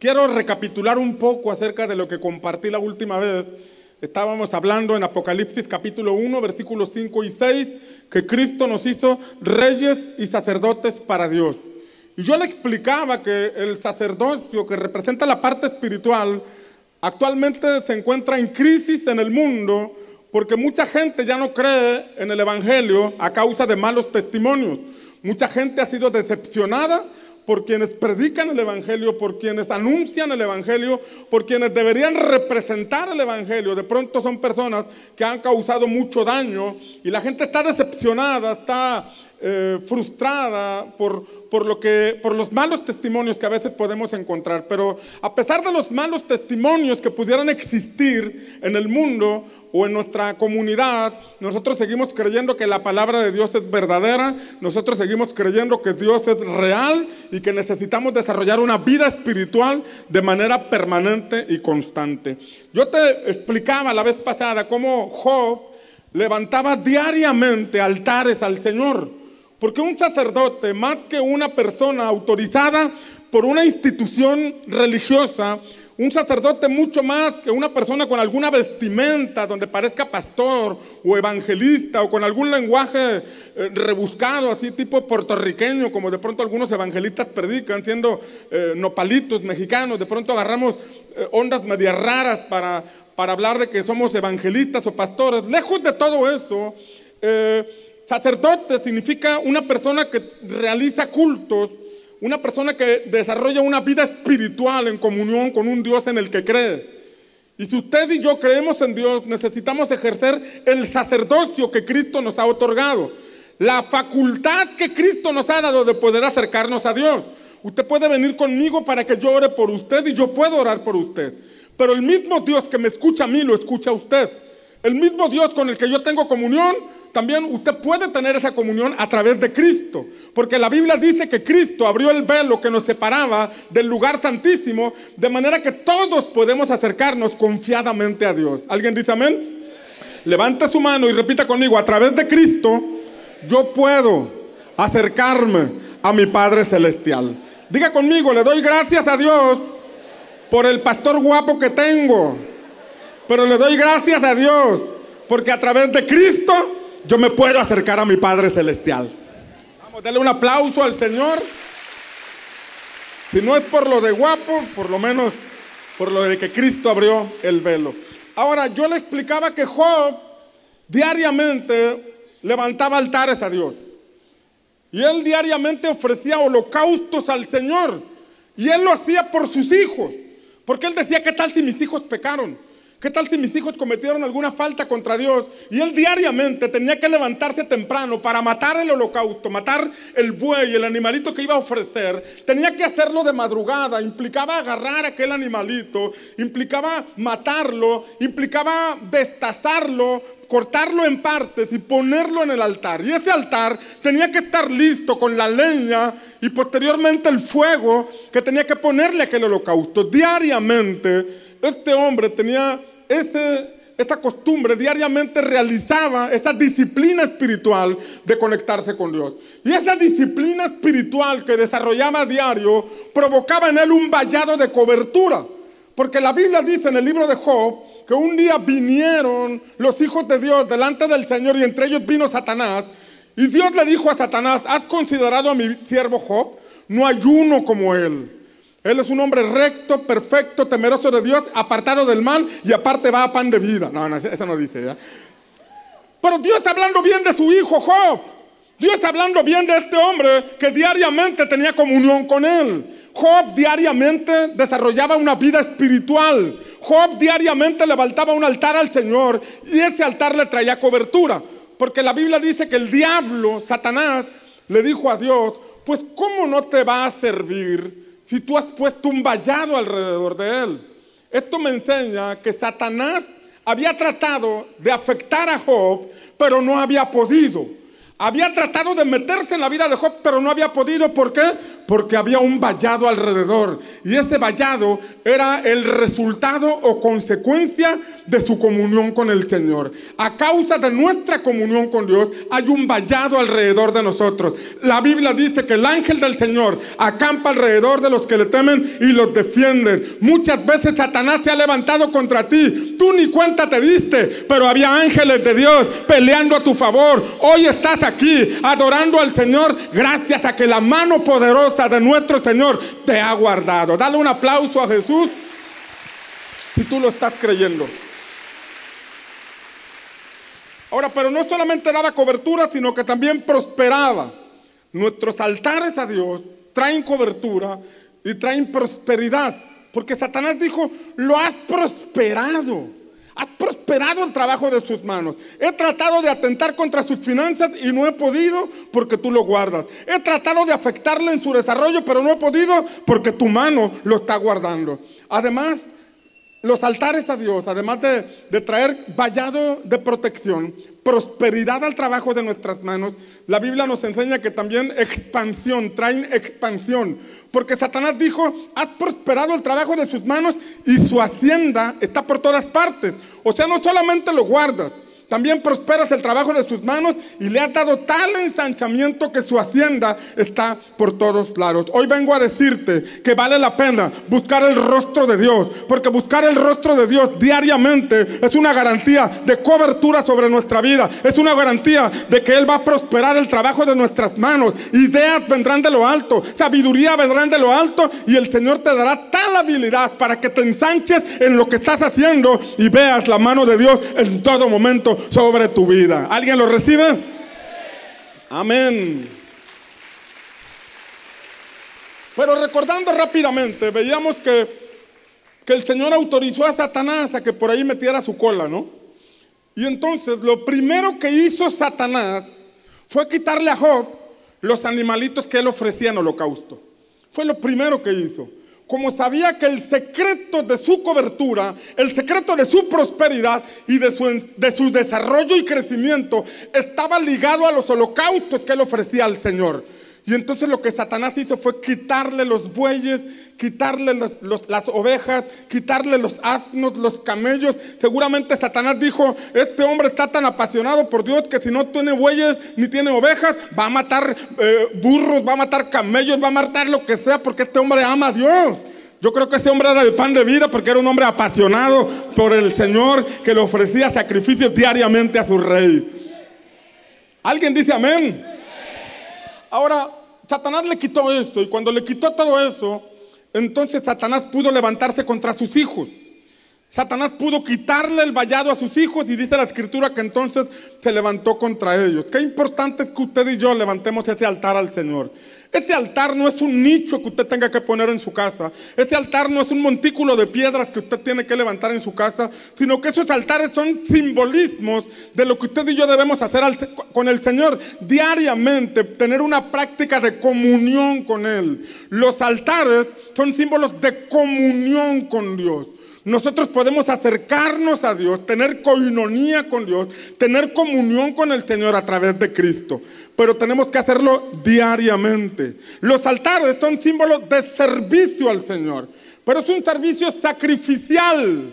Quiero recapitular un poco acerca de lo que compartí la última vez. Estábamos hablando en Apocalipsis capítulo 1, versículos 5 y 6, que Cristo nos hizo reyes y sacerdotes para Dios. Y yo le explicaba que el sacerdocio, que representa la parte espiritual, actualmente se encuentra en crisis en el mundo porque mucha gente ya no cree en el Evangelio a causa de malos testimonios. Mucha gente ha sido decepcionada por quienes predican el Evangelio, por quienes anuncian el Evangelio, por quienes deberían representar el Evangelio. De pronto son personas que han causado mucho daño y la gente está decepcionada, está frustrada por los malos testimonios que a veces podemos encontrar. Pero a pesar de los malos testimonios que pudieran existir en el mundo o en nuestra comunidad, nosotros seguimos creyendo que la palabra de Dios es verdadera, nosotros seguimos creyendo que Dios es real y que necesitamos desarrollar una vida espiritual de manera permanente y constante. Yo te explicaba la vez pasada cómo Job levantaba diariamente altares al Señor. Porque un sacerdote, más que una persona autorizada por una institución religiosa, un sacerdote mucho más que una persona con alguna vestimenta donde parezca pastor o evangelista o con algún lenguaje rebuscado, así tipo puertorriqueño, como de pronto algunos evangelistas predican, siendo nopalitos mexicanos. De pronto agarramos ondas medias raras para hablar de que somos evangelistas o pastores. Lejos de todo esto, sacerdote significa una persona que realiza cultos, una persona que desarrolla una vida espiritual en comunión con un Dios en el que cree. Y si usted y yo creemos en Dios, necesitamos ejercer el sacerdocio que Cristo nos ha otorgado, la facultad que Cristo nos ha dado de poder acercarnos a Dios. Usted puede venir conmigo para que yo ore por usted y yo puedo orar por usted. Pero el mismo Dios que me escucha a mí, lo escucha a usted. El mismo Dios con el que yo tengo comunión, también usted puede tener esa comunión a través de Cristo. Porque la Biblia dice que Cristo abrió el velo que nos separaba del lugar santísimo, de manera que todos podemos acercarnos confiadamente a Dios. ¿Alguien dice amén? Levante su mano y repita conmigo: a través de Cristo yo puedo acercarme a mi Padre Celestial. Diga conmigo: le doy gracias a Dios por el pastor guapo que tengo, pero le doy gracias a Dios porque a través de Cristo yo me puedo acercar a mi Padre Celestial. Vamos, denle un aplauso al Señor. Si no es por lo de guapo, por lo menos por lo de que Cristo abrió el velo. Ahora, yo le explicaba que Job diariamente levantaba altares a Dios. Y él diariamente ofrecía holocaustos al Señor. Y él lo hacía por sus hijos. Porque él decía: ¿qué tal si mis hijos pecaron? ¿Qué tal si mis hijos cometieron alguna falta contra Dios? Y él diariamente tenía que levantarse temprano para matar el holocausto, matar el buey, el animalito que iba a ofrecer. Tenía que hacerlo de madrugada, implicaba agarrar aquel animalito, implicaba matarlo, implicaba destazarlo, cortarlo en partes y ponerlo en el altar. Y ese altar tenía que estar listo con la leña y posteriormente el fuego que tenía que ponerle a aquel holocausto. Diariamente este hombre tenía esta costumbre, diariamente realizaba esta disciplina espiritual de conectarse con Dios. Y esa disciplina espiritual que desarrollaba a diario provocaba en él un vallado de cobertura. Porque la Biblia dice en el libro de Job que un día vinieron los hijos de Dios delante del Señor y entre ellos vino Satanás. Y Dios le dijo a Satanás: ¿has considerado a mi siervo Job? No hay uno como él. Él es un hombre recto, perfecto, temeroso de Dios, apartado del mal y aparte va a pan de vida. No, eso no dice ya. Pero Dios hablando bien de su hijo Job. Dios hablando bien de este hombre que diariamente tenía comunión con él. Job diariamente desarrollaba una vida espiritual. Job diariamente levantaba un altar al Señor y ese altar le traía cobertura. Porque la Biblia dice que el diablo, Satanás, le dijo a Dios: pues ¿cómo no te va a servir si tú has puesto un vallado alrededor de él? Esto me enseña que Satanás había tratado de afectar a Job, pero no había podido. Había tratado de meterse en la vida de Job, pero no había podido. ¿Por qué? Porque había un vallado alrededor. Y ese vallado era el resultado o consecuencia de su comunión con el Señor. A causa de nuestra comunión con Dios, hay un vallado alrededor de nosotros. La Biblia dice que el ángel del Señor acampa alrededor de los que le temen y los defienden. Muchas veces Satanás se ha levantado contra ti. Tú ni cuenta te diste, pero había ángeles de Dios peleando a tu favor. Hoy estás aquí adorando al Señor gracias a que la mano poderosa de nuestro Señor te ha guardado. Dale un aplauso a Jesús si tú lo estás creyendo. Ahora, pero no solamente daba cobertura, sino que también prosperaba. Nuestros altares a Dios traen cobertura y traen prosperidad, porque Satanás dijo: lo has prosperado. Has prosperado el trabajo de sus manos. He tratado de atentar contra sus finanzas y no he podido porque tú lo guardas. He tratado de afectarle en su desarrollo, pero no he podido porque tu mano lo está guardando. Además, los altares a Dios, además de traer vallado de protección, prosperidad al trabajo de nuestras manos, la Biblia nos enseña que también expansión, traen expansión. Porque Satanás dijo: has prosperado el trabajo de sus manos y su hacienda está por todas partes. O sea, no solamente lo guardas, también prosperas el trabajo de sus manos y le has dado tal ensanchamiento que su hacienda está por todos lados. Hoy vengo a decirte que vale la pena buscar el rostro de Dios, porque buscar el rostro de Dios diariamente es una garantía de cobertura sobre nuestra vida. Es una garantía de que Él va a prosperar el trabajo de nuestras manos. Ideas vendrán de lo alto, sabiduría vendrán de lo alto, y el Señor te dará tal habilidad para que te ensanches en lo que estás haciendo y veas la mano de Dios en todo momento sobre tu vida. ¿Alguien lo recibe? Amén. Pero recordando rápidamente, veíamos que el Señor autorizó a Satanás a que por ahí metiera su cola, ¿no? Y entonces lo primero que hizo Satanás fue quitarle a Job los animalitos que él ofrecía en holocausto. Fue lo primero que hizo. Como sabía que el secreto de su cobertura, el secreto de su prosperidad y de su desarrollo y crecimiento estaba ligado a los holocaustos que él ofrecía al Señor. Y entonces lo que Satanás hizo fue quitarle los bueyes, quitarle las ovejas, quitarle los asnos, los camellos. Seguramente Satanás dijo: este hombre está tan apasionado por Dios que si no tiene bueyes ni tiene ovejas, va a matar burros, va a matar camellos, va a matar lo que sea, porque este hombre ama a Dios. Yo creo que ese hombre era de pan de vida, porque era un hombre apasionado por el Señor, que le ofrecía sacrificios diariamente a su rey. ¿Alguien dice amén? Ahora, Satanás le quitó esto, y cuando le quitó todo eso, entonces Satanás pudo levantarse contra sus hijos. Satanás pudo quitarle el vallado a sus hijos, y dice la Escritura que entonces se levantó contra ellos. Qué importante es que usted y yo levantemos ese altar al Señor. Ese altar no es un nicho que usted tenga que poner en su casa. Ese altar no es un montículo de piedras que usted tiene que levantar en su casa, sino que esos altares son simbolismos de lo que usted y yo debemos hacer con el Señor diariamente, tener una práctica de comunión con Él. Los altares son símbolos de comunión con Dios. Nosotros podemos acercarnos a Dios, tener coinonía con Dios, tener comunión con el Señor a través de Cristo, pero tenemos que hacerlo diariamente. Los altares son símbolos de servicio al Señor, pero es un servicio sacrificial,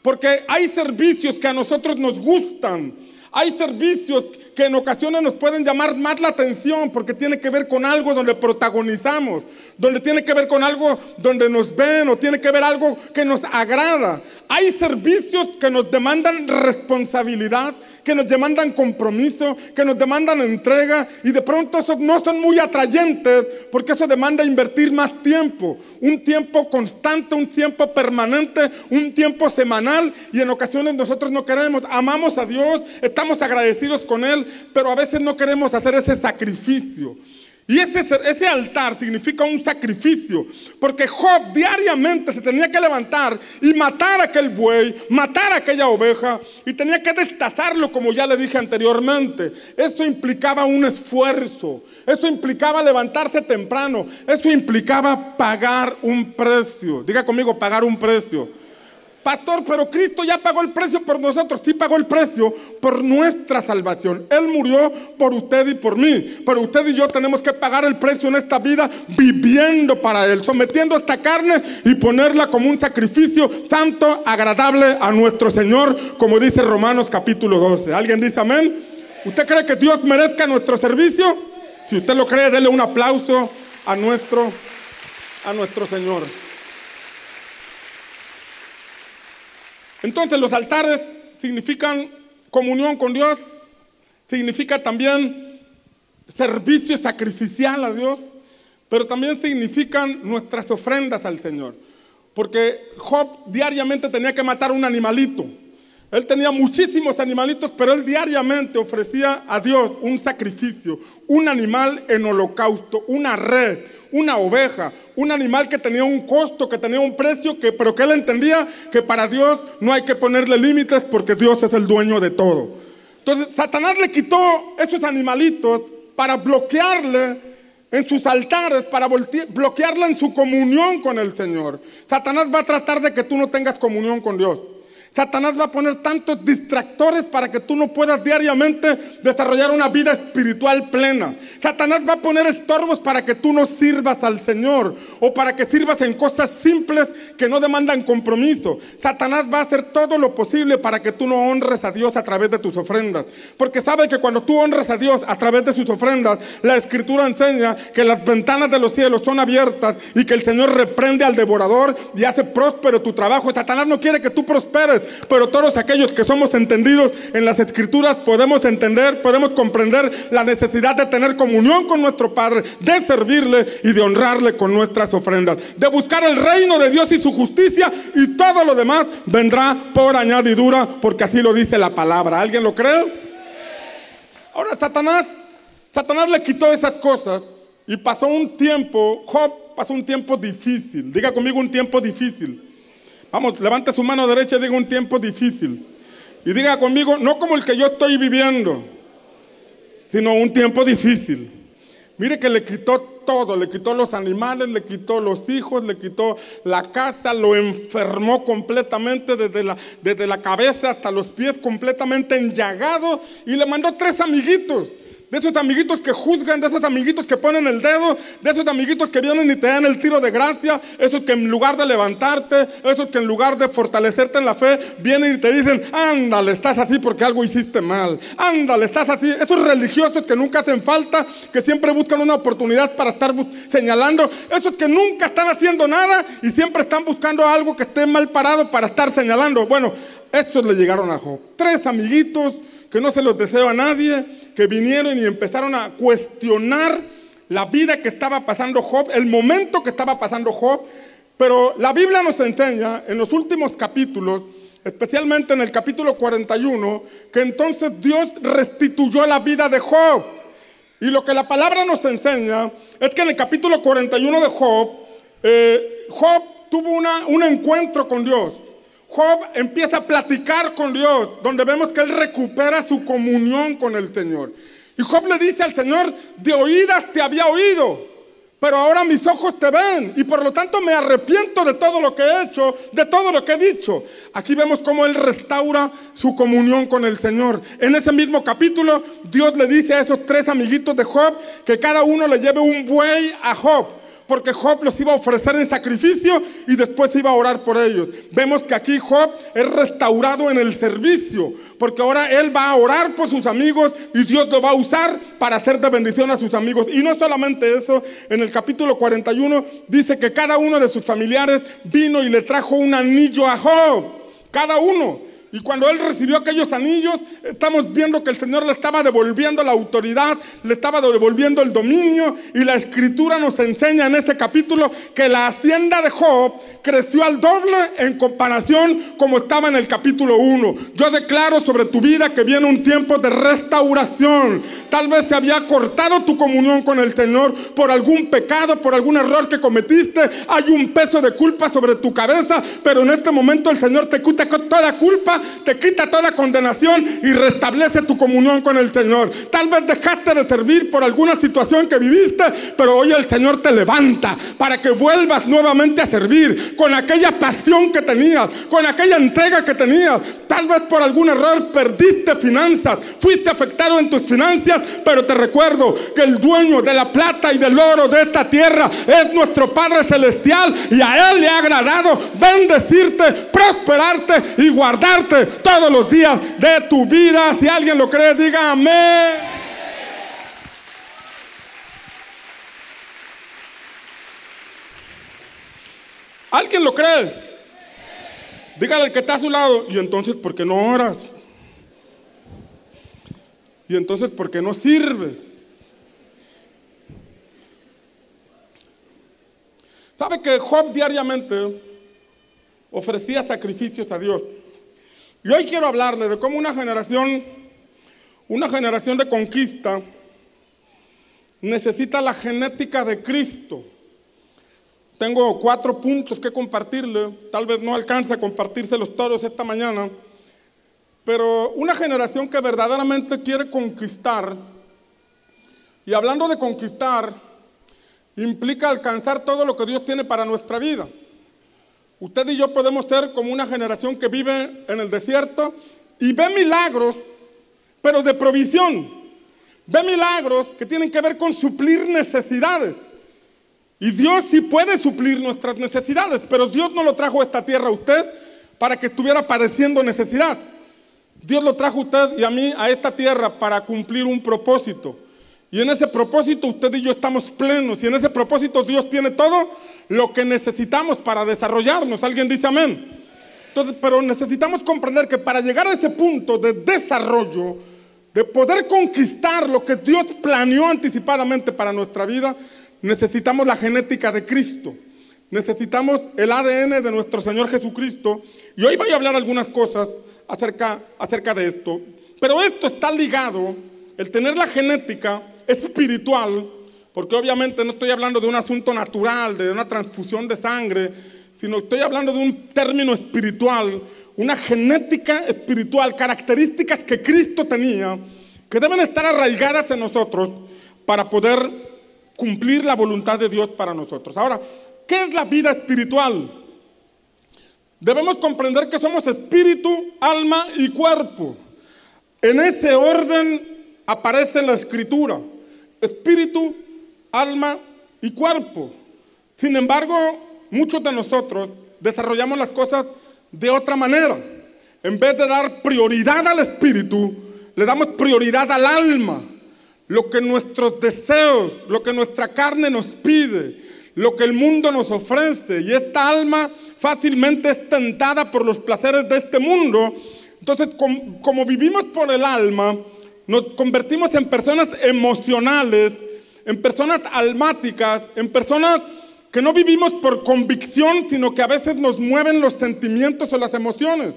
porque hay servicios que a nosotros nos gustan, hay servicios que en ocasiones nos pueden llamar más la atención porque tiene que ver con algo donde protagonizamos, donde tiene que ver con algo donde nos ven, o tiene que ver algo que nos agrada. Hay servicios que nos demandan responsabilidad, que nos demandan compromiso, que nos demandan entrega, y de pronto esos no son muy atrayentes porque eso demanda invertir más tiempo, un tiempo constante, un tiempo permanente, un tiempo semanal, y en ocasiones nosotros no queremos. Amamos a Dios, estamos agradecidos con Él, pero a veces no queremos hacer ese sacrificio. Y ese altar significa un sacrificio, porque Job diariamente se tenía que levantar y matar aquel buey, matar aquella oveja, y tenía que destazarlo, como ya le dije anteriormente. Esto implicaba un esfuerzo, esto implicaba levantarse temprano, esto implicaba pagar un precio. Diga conmigo: pagar un precio. pastor, pero Cristo ya pagó el precio por nosotros. Sí pagó el precio por nuestra salvación. Él murió por usted y por mí. Pero usted y yo tenemos que pagar el precio en esta vida viviendo para Él, sometiendo esta carne y ponerla como un sacrificio santo, agradable a nuestro Señor, como dice Romanos capítulo 12. ¿Alguien dice amén? ¿Usted cree que Dios merezca nuestro servicio? Si usted lo cree, dele un aplauso a nuestro Señor. Entonces los altares significan comunión con Dios, significa también servicio sacrificial a Dios, pero también significan nuestras ofrendas al Señor. Porque Job diariamente tenía que matar un animalito. Él tenía muchísimos animalitos, pero él diariamente ofrecía a Dios un sacrificio, un animal en holocausto, una res, una oveja, un animal que tenía un costo, que tenía un precio, pero que él entendía que para Dios no hay que ponerle límites porque Dios es el dueño de todo. Entonces Satanás le quitó esos animalitos para bloquearle en sus altares, para bloquearle en su comunión con el Señor. Satanás va a tratar de que tú no tengas comunión con Dios. Satanás va a poner tantos distractores para que tú no puedas diariamente desarrollar una vida espiritual plena. Satanás va a poner estorbos para que tú no sirvas al Señor o para que sirvas en cosas simples que no demandan compromiso. Satanás va a hacer todo lo posible para que tú no honres a Dios a través de tus ofrendas. Porque sabe que cuando tú honras a Dios a través de sus ofrendas, la Escritura enseña que las ventanas de los cielos son abiertas y que el Señor reprende al devorador y hace próspero tu trabajo. Satanás no quiere que tú prosperes, pero todos aquellos que somos entendidos en las Escrituras podemos entender, podemos comprender la necesidad de tener comunión con nuestro Padre, de servirle y de honrarle con nuestras ofrendas, de buscar el reino de Dios y su justicia, y todo lo demás vendrá por añadidura, porque así lo dice la palabra. ¿Alguien lo cree? Ahora Satanás le quitó esas cosas y pasó un tiempo, Job pasó un tiempo difícil. Diga conmigo, un tiempo difícil. Vamos, levante su mano derecha y diga un tiempo difícil. Y diga conmigo, no como el que yo estoy viviendo, sino un tiempo difícil. Mire que le quitó todo, le quitó los animales, le quitó los hijos, le quitó la casa, lo enfermó completamente desde la cabeza hasta los pies, completamente enllagado, y le mandó 3 amiguitos. De esos amiguitos que juzgan, de esos amiguitos que ponen el dedo, de esos amiguitos que vienen y te dan el tiro de gracia, esos que en lugar de levantarte, esos que en lugar de fortalecerte en la fe, vienen y te dicen, ándale, estás así porque algo hiciste mal, ándale, estás así. Esos religiosos que nunca hacen falta, que siempre buscan una oportunidad para estar señalando, esos que nunca están haciendo nada y siempre están buscando algo que esté mal parado para estar señalando. Bueno, estos le llegaron a Job. 3 amiguitos que no se los deseo a nadie, que vinieron y empezaron a cuestionar la vida que estaba pasando Job, el momento que estaba pasando Job. Pero la Biblia nos enseña en los últimos capítulos, especialmente en el capítulo 41, que entonces Dios restituyó la vida de Job. Y lo que la palabra nos enseña es que en el capítulo 41 de Job, Job tuvo un encuentro con Dios. Job empieza a platicar con Dios, donde vemos que él recupera su comunión con el Señor. Y Job le dice al Señor, de oídas te había oído, pero ahora mis ojos te ven, y por lo tanto me arrepiento de todo lo que he hecho, de todo lo que he dicho. Aquí vemos cómo él restaura su comunión con el Señor. En ese mismo capítulo, Dios le dice a esos 3 amiguitos de Job que cada uno le lleve un buey a Job, porque Job los iba a ofrecer en sacrificio y después iba a orar por ellos. Vemos que aquí Job es restaurado en el servicio, porque ahora él va a orar por sus amigos y Dios lo va a usar para hacer de bendición a sus amigos. Y no solamente eso, en el capítulo 41 dice que cada uno de sus familiares vino y le trajo un anillo a Job, cada uno. Y cuando él recibió aquellos anillos, estamos viendo que el Señor le estaba devolviendo la autoridad, le estaba devolviendo el dominio, y la Escritura nos enseña en este capítulo que la hacienda de Job creció al doble en comparación como estaba en el capítulo 1. Yo declaro sobre tu vida que viene un tiempo de restauración. Tal vez se había cortado tu comunión con el Señor por algún pecado, por algún error que cometiste. Hay un peso de culpa sobre tu cabeza, pero en este momento el Señor te quita toda culpa te quita toda condenación y restablece tu comunión con el Señor. Tal vez dejaste de servir por alguna situación que viviste, pero hoy el Señor te levanta para que vuelvas nuevamente a servir con aquella pasión que tenías, con aquella entrega que tenías. Tal vez por algún error perdiste finanzas, fuiste afectado en tus finanzas, pero te recuerdo que el dueño de la plata y del oro de esta tierra es nuestro Padre Celestial, y a Él le ha agradado bendecirte, prosperarte y guardarte todos los días de tu vida. Si alguien lo cree, diga amén. ¿Alguien lo cree? Dígale al que está a su lado: y entonces, ¿por qué no oras? Y entonces, ¿por qué no sirves? ¿Sabe que Job diariamente ofrecía sacrificios a Dios? Y hoy quiero hablarle de cómo una generación de conquista necesita la genética de Cristo. Tengo 4 puntos que compartirle. Tal vez no alcance a compartírselos todos esta mañana, pero una generación que verdaderamente quiere conquistar, y hablando de conquistar, implica alcanzar todo lo que Dios tiene para nuestra vida. Usted y yo podemos ser como una generación que vive en el desierto y ve milagros, pero de provisión. Ve milagros que tienen que ver con suplir necesidades. Y Dios sí puede suplir nuestras necesidades, pero Dios no lo trajo a esta tierra a usted para que estuviera padeciendo necesidad. Dios lo trajo a usted y a mí a esta tierra para cumplir un propósito. Y en ese propósito usted y yo estamos plenos. Y en ese propósito Dios tiene todo lo que necesitamos para desarrollarnos. ¿Alguien dice amén? Entonces, pero necesitamos comprender que para llegar a ese punto de desarrollo, de poder conquistar lo que Dios planeó anticipadamente para nuestra vida, necesitamos la genética de Cristo. Necesitamos el ADN de nuestro Señor Jesucristo. Y hoy voy a hablar algunas cosas acerca de esto. Pero esto está ligado, el tener la genética espiritual, porque obviamente no estoy hablando de un asunto natural, de una transfusión de sangre, sino estoy hablando de un término espiritual, una genética espiritual, características que Cristo tenía, que deben estar arraigadas en nosotros para poder cumplir la voluntad de Dios para nosotros. Ahora, ¿qué es la vida espiritual? Debemos comprender que somos espíritu, alma y cuerpo. En ese orden aparece la Escritura: espíritu, alma y cuerpo. Sin embargo, muchos de nosotros desarrollamos las cosas de otra manera. En vez de dar prioridad al espíritu, le damos prioridad al alma. Lo que nuestros deseos, lo que nuestra carne nos pide, lo que el mundo nos ofrece. Y esta alma fácilmente es tentada por los placeres de este mundo. Entonces, como vivimos por el alma, nos convertimos en personas emocionales, en personas almáticas, en personas que no vivimos por convicción, sino que a veces nos mueven los sentimientos o las emociones.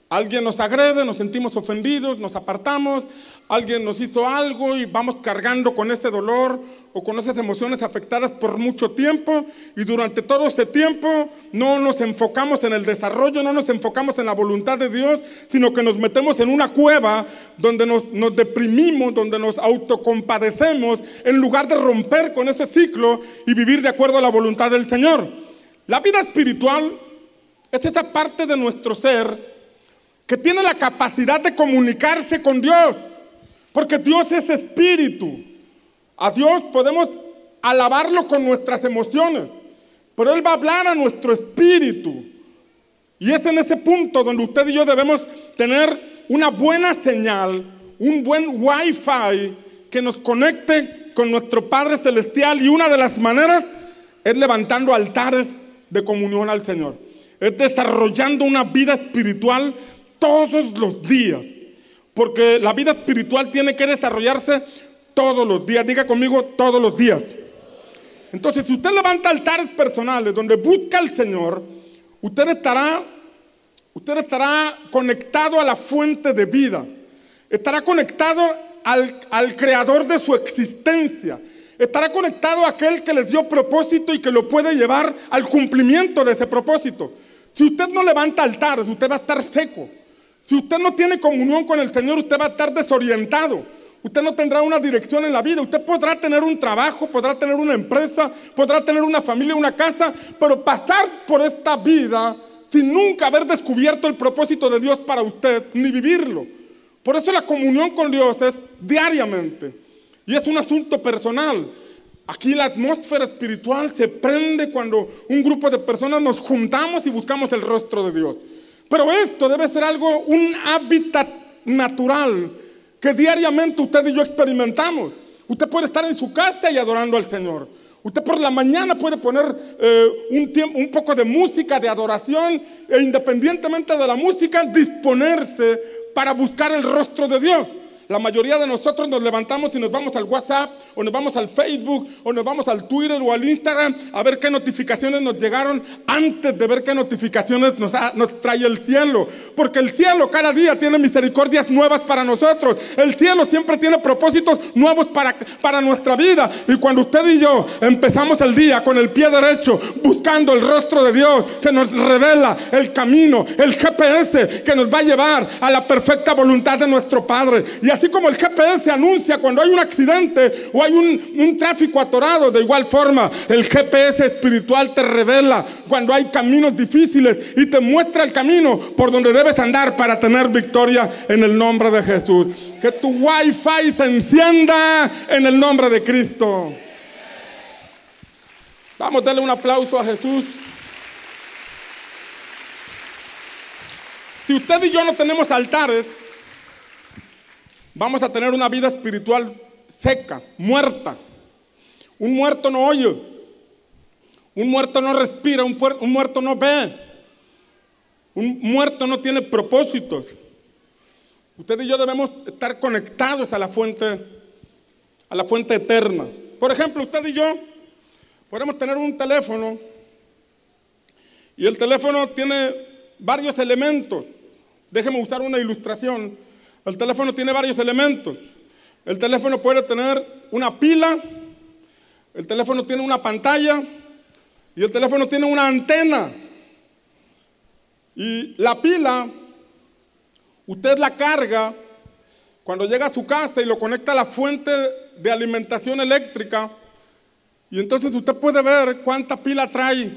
Alguien nos agrede, nos sentimos ofendidos, nos apartamos. Alguien nos hizo algo y vamos cargando con ese dolor o con esas emociones afectadas por mucho tiempo, y durante todo este tiempo no nos enfocamos en el desarrollo, no nos enfocamos en la voluntad de Dios, sino que nos metemos en una cueva donde nos deprimimos, donde nos autocompadecemos, en lugar de romper con ese ciclo y vivir de acuerdo a la voluntad del Señor. La vida espiritual es esa parte de nuestro ser que tiene la capacidad de comunicarse con Dios, porque Dios es espíritu. A Dios podemos alabarlo con nuestras emociones, pero Él va a hablar a nuestro espíritu. Y es en ese punto donde usted y yo debemos tener una buena señal, un buen wifi que nos conecte con nuestro Padre Celestial. Y una de las maneras es levantando altares de comunión al Señor. Es desarrollando una vida espiritual todos los días. Porque la vida espiritual tiene que desarrollarse todos los días. Diga conmigo: todos los días. Entonces, si usted levanta altares personales donde busca al Señor, usted estará conectado a la fuente de vida. Estará conectado al creador de su existencia. Estará conectado a aquel que les dio propósito y que lo puede llevar al cumplimiento de ese propósito. Si usted no levanta altares, usted va a estar seco. Si usted no tiene comunión con el Señor, usted va a estar desorientado. Usted no tendrá una dirección en la vida. Usted podrá tener un trabajo, podrá tener una empresa, podrá tener una familia, una casa, pero pasar por esta vida sin nunca haber descubierto el propósito de Dios para usted, ni vivirlo. Por eso la comunión con Dios es diariamente. Y es un asunto personal. Aquí la atmósfera espiritual se prende cuando un grupo de personas nos juntamos y buscamos el rostro de Dios. Pero esto debe ser algo, un hábitat natural que diariamente usted y yo experimentamos. Usted puede estar en su casa y adorando al Señor. Usted por la mañana puede poner un poco de música, de adoración, e independientemente de la música, disponerse para buscar el rostro de Dios. La mayoría de nosotros nos levantamos y nos vamos al WhatsApp, o nos vamos al Facebook, o nos vamos al Twitter o al Instagram a ver qué notificaciones nos llegaron antes de ver qué notificaciones nos trae el cielo. Porque el cielo cada día tiene misericordias nuevas para nosotros. El cielo siempre tiene propósitos nuevos para nuestra vida. Y cuando usted y yo empezamos el día con el pie derecho, buscando el rostro de Dios, que nos revela el camino, el GPS que nos va a llevar a la perfecta voluntad de nuestro Padre. Y así como el GPS anuncia cuando hay un accidente o hay un tráfico atorado, de igual forma el GPS espiritual te revela cuando hay caminos difíciles y te muestra el camino por donde debes andar para tener victoria en el nombre de Jesús. Que tu Wi-Fi se encienda en el nombre de Cristo. Vamos a darle un aplauso a Jesús. Si usted y yo no tenemos altares, vamos a tener una vida espiritual seca, muerta. Un muerto no oye, un muerto no respira, un muerto no ve, un muerto no tiene propósitos. Usted y yo debemos estar conectados a la fuente eterna. Por ejemplo, usted y yo podemos tener un teléfono y el teléfono tiene varios elementos. Déjeme usar una ilustración. El teléfono tiene varios elementos. El teléfono puede tener una pila, el teléfono tiene una pantalla y el teléfono tiene una antena. Y la pila, usted la carga cuando llega a su casa y lo conecta a la fuente de alimentación eléctrica, y entonces usted puede ver cuánta pila trae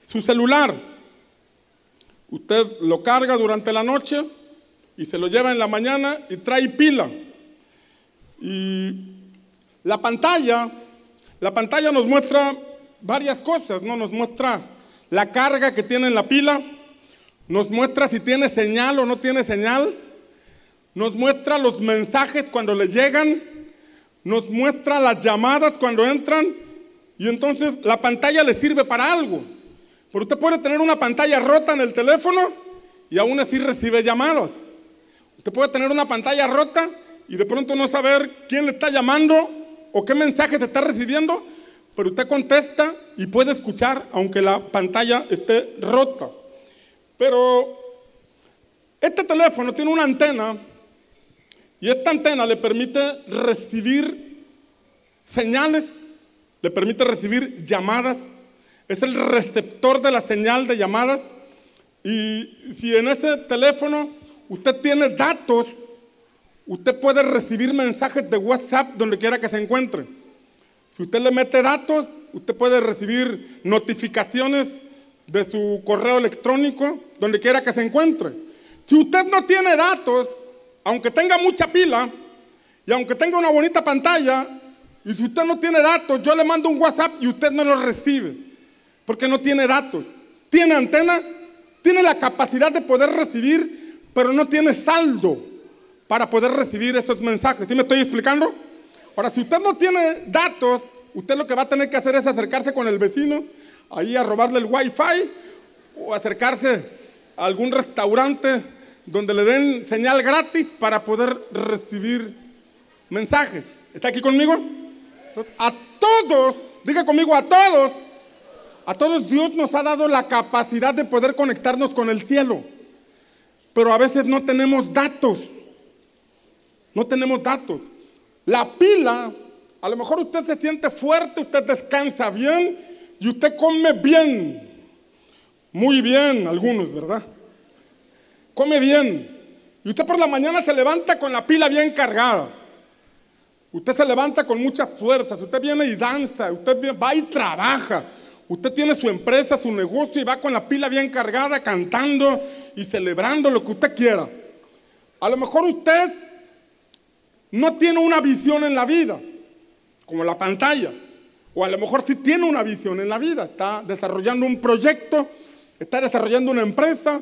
su celular. Usted lo carga durante la noche y se lo lleva en la mañana y trae pila. Y la pantalla nos muestra varias cosas, ¿no? Nos muestra la carga que tiene en la pila, nos muestra si tiene señal o no tiene señal, nos muestra los mensajes cuando le llegan, nos muestra las llamadas cuando entran, y entonces la pantalla le sirve para algo. Pero usted puede tener una pantalla rota en el teléfono y aún así recibe llamadas. Usted puede tener una pantalla rota y de pronto no saber quién le está llamando o qué mensaje se está recibiendo, pero usted contesta y puede escuchar aunque la pantalla esté rota. Pero este teléfono tiene una antena y esta antena le permite recibir señales, le permite recibir llamadas, es el receptor de la señal de llamadas. Y si en ese teléfono usted tiene datos, usted puede recibir mensajes de WhatsApp donde quiera que se encuentre. Si usted le mete datos, usted puede recibir notificaciones de su correo electrónico donde quiera que se encuentre. Si usted no tiene datos, aunque tenga mucha pila y aunque tenga una bonita pantalla, y si usted no tiene datos, yo le mando un WhatsApp y usted no lo recibe, porque no tiene datos. Tiene antena, tiene la capacidad de poder recibir, pero no tiene saldo para poder recibir esos mensajes. ¿Sí me estoy explicando? Ahora, si usted no tiene datos, usted lo que va a tener que hacer es acercarse con el vecino, ahí a robarle el Wi-Fi, o acercarse a algún restaurante donde le den señal gratis para poder recibir mensajes. ¿Está aquí conmigo? Entonces, a todos, diga conmigo, a todos Dios nos ha dado la capacidad de poder conectarnos con el cielo. Pero a veces no tenemos datos. No tenemos datos. La pila, a lo mejor usted se siente fuerte, usted descansa bien y usted come bien. Muy bien, algunos, ¿verdad? Come bien. Y usted por la mañana se levanta con la pila bien cargada. Usted se levanta con muchas fuerzas. Usted viene y danza. Usted va y trabaja. Usted tiene su empresa, su negocio y va con la pila bien cargada, cantando y celebrando lo que usted quiera. A lo mejor usted no tiene una visión en la vida, como la pantalla. O a lo mejor sí tiene una visión en la vida. Está desarrollando un proyecto, está desarrollando una empresa.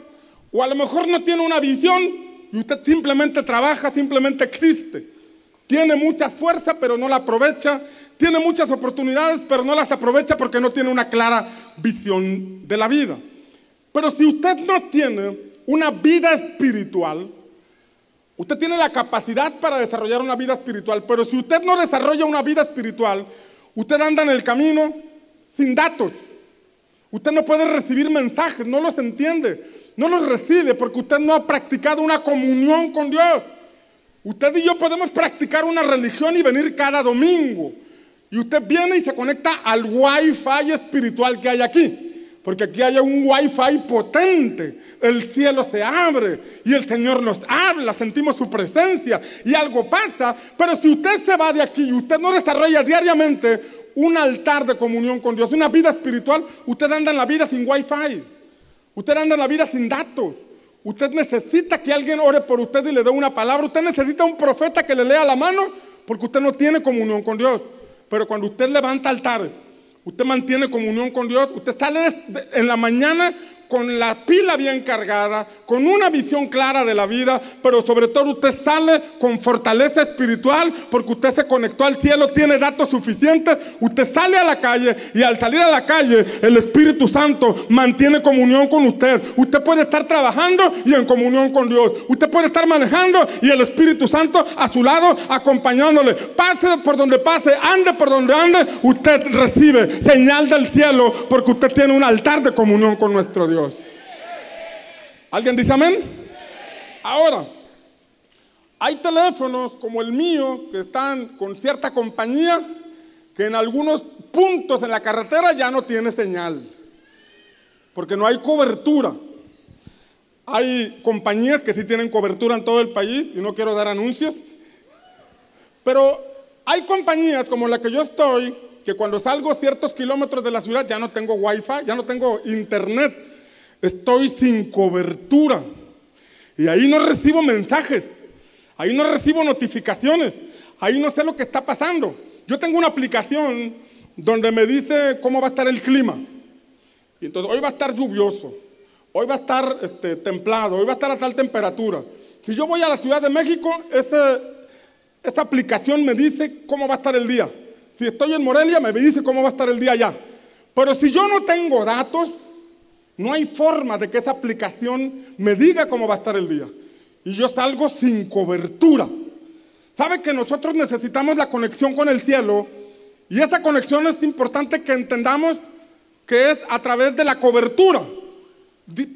O a lo mejor no tiene una visión y usted simplemente trabaja, simplemente existe. Tiene mucha fuerza, pero no la aprovecha. Tiene muchas oportunidades, pero no las aprovecha porque no tiene una clara visión de la vida. Pero si usted no tiene una vida espiritual, usted tiene la capacidad para desarrollar una vida espiritual, pero si usted no desarrolla una vida espiritual, usted anda en el camino sin datos. Usted no puede recibir mensajes, no los entiende, no los recibe porque usted no ha practicado una comunión con Dios. Usted y yo podemos practicar una religión y venir cada domingo. Y usted viene y se conecta al Wi-Fi espiritual que hay aquí. Porque aquí hay un Wi-Fi potente. El cielo se abre y el Señor nos habla, sentimos su presencia y algo pasa. Pero si usted se va de aquí y usted no desarrolla diariamente un altar de comunión con Dios, una vida espiritual, usted anda en la vida sin Wi-Fi. Usted anda en la vida sin datos. Usted necesita que alguien ore por usted y le dé una palabra. Usted necesita un profeta que le lea la mano porque usted no tiene comunión con Dios. Pero cuando usted levanta altares, usted mantiene comunión con Dios, usted sale en la mañana con la pila bien cargada, con una visión clara de la vida, pero sobre todo usted sale con fortaleza espiritual porque usted se conectó al cielo, tiene datos suficientes, usted sale a la calle y al salir a la calle el Espíritu Santo mantiene comunión con usted. Usted puede estar trabajando y en comunión con Dios. Usted puede estar manejando y el Espíritu Santo a su lado acompañándole. Pase por donde pase, ande por donde ande, usted recibe señal del cielo porque usted tiene un altar de comunión con nuestro Dios. ¿Alguien dice amén? Ahora, hay teléfonos como el mío que están con cierta compañía que en algunos puntos en la carretera ya no tiene señal porque no hay cobertura. Hay compañías que sí tienen cobertura en todo el país y no quiero dar anuncios, pero hay compañías como la que yo estoy que cuando salgo ciertos kilómetros de la ciudad ya no tengo Wi-Fi, ya no tengo internet. Estoy sin cobertura y ahí no recibo mensajes, ahí no recibo notificaciones, ahí no sé lo que está pasando. Yo tengo una aplicación donde me dice cómo va a estar el clima. Y entonces hoy va a estar lluvioso, hoy va a estar templado, hoy va a estar a tal temperatura. Si yo voy a la Ciudad de México, esa aplicación me dice cómo va a estar el día. Si estoy en Morelia, me dice cómo va a estar el día allá. Pero si yo no tengo datos, no hay forma de que esa aplicación me diga cómo va a estar el día. Y yo salgo sin cobertura. ¿Sabe que nosotros necesitamos la conexión con el cielo? Y esa conexión es importante que entendamos que es a través de la cobertura.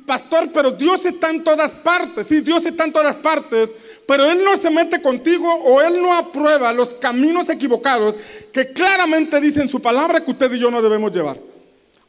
Pastor, pero Dios está en todas partes. Sí, Dios está en todas partes, pero Él no se mete contigo o Él no aprueba los caminos equivocados que claramente dice en su palabra que usted y yo no debemos llevar.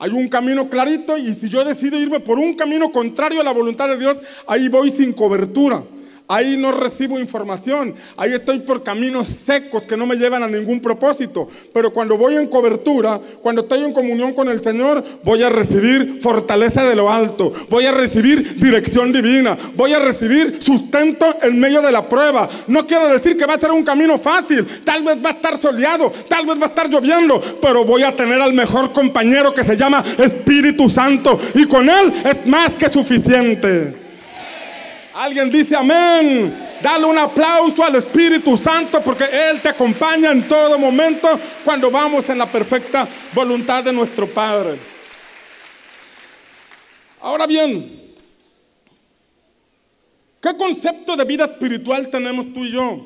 Hay un camino clarito y si yo decido irme por un camino contrario a la voluntad de Dios, ahí voy sin cobertura. Ahí no recibo información, ahí estoy por caminos secos que no me llevan a ningún propósito. Pero cuando voy en cobertura, cuando estoy en comunión con el Señor, voy a recibir fortaleza de lo alto, voy a recibir dirección divina, voy a recibir sustento en medio de la prueba. No quiero decir que va a ser un camino fácil, tal vez va a estar soleado, tal vez va a estar lloviendo, pero voy a tener al mejor compañero que se llama Espíritu Santo y con Él es más que suficiente. Alguien dice amén. Dale un aplauso al Espíritu Santo porque Él te acompaña en todo momento cuando vamos en la perfecta voluntad de nuestro Padre. Ahora bien, ¿qué concepto de vida espiritual tenemos tú y yo?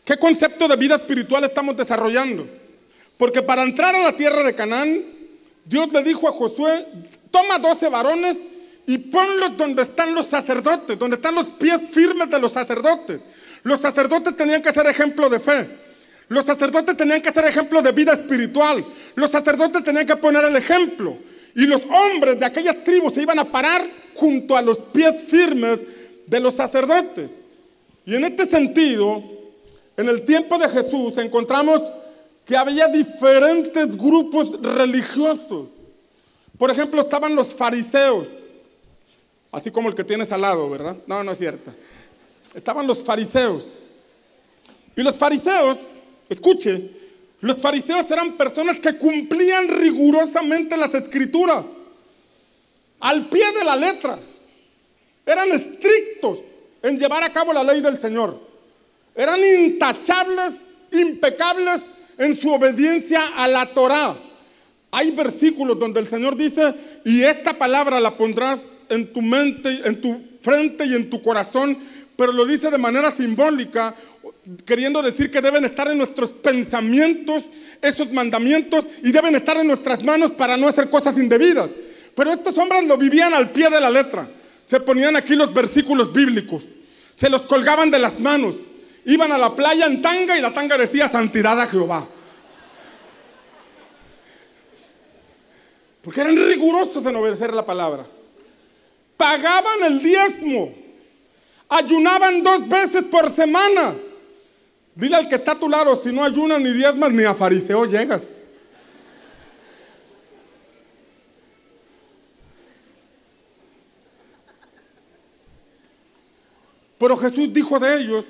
¿Qué concepto de vida espiritual estamos desarrollando? Porque para entrar a la tierra de Canaán, Dios le dijo a Josué, toma 12 varones y ponlos donde están los sacerdotes, donde están los pies firmes de los sacerdotes. Los sacerdotes tenían que ser ejemplo de fe. Los sacerdotes tenían que ser ejemplo de vida espiritual. Los sacerdotes tenían que poner el ejemplo. Y los hombres de aquellas tribus se iban a parar junto a los pies firmes de los sacerdotes. Y en este sentido, en el tiempo de Jesús encontramos que había diferentes grupos religiosos. Por ejemplo, estaban los fariseos, así como el que tienes al lado, ¿verdad? No, no es cierto. Estaban los fariseos. Y los fariseos, escuche, los fariseos eran personas que cumplían rigurosamente las escrituras, al pie de la letra. Eran estrictos en llevar a cabo la ley del Señor. Eran intachables, impecables en su obediencia a la Torá. Hay versículos donde el Señor dice, y esta palabra la pondrás en tu mente, en tu frente y en tu corazón, pero lo dice de manera simbólica, queriendo decir que deben estar en nuestros pensamientos esos mandamientos y deben estar en nuestras manos para no hacer cosas indebidas. Pero estos hombres lo vivían al pie de la letra. Se ponían aquí los versículos bíblicos, se los colgaban de las manos, iban a la playa en tanga y la tanga decía santidad a Jehová. Porque eran rigurosos en obedecer la palabra. Pagaban el diezmo, ayunaban 2 veces por semana. Dile al que está a tu lado, si no ayunas ni diezmas ni a fariseo llegas. Pero Jesús dijo de ellos,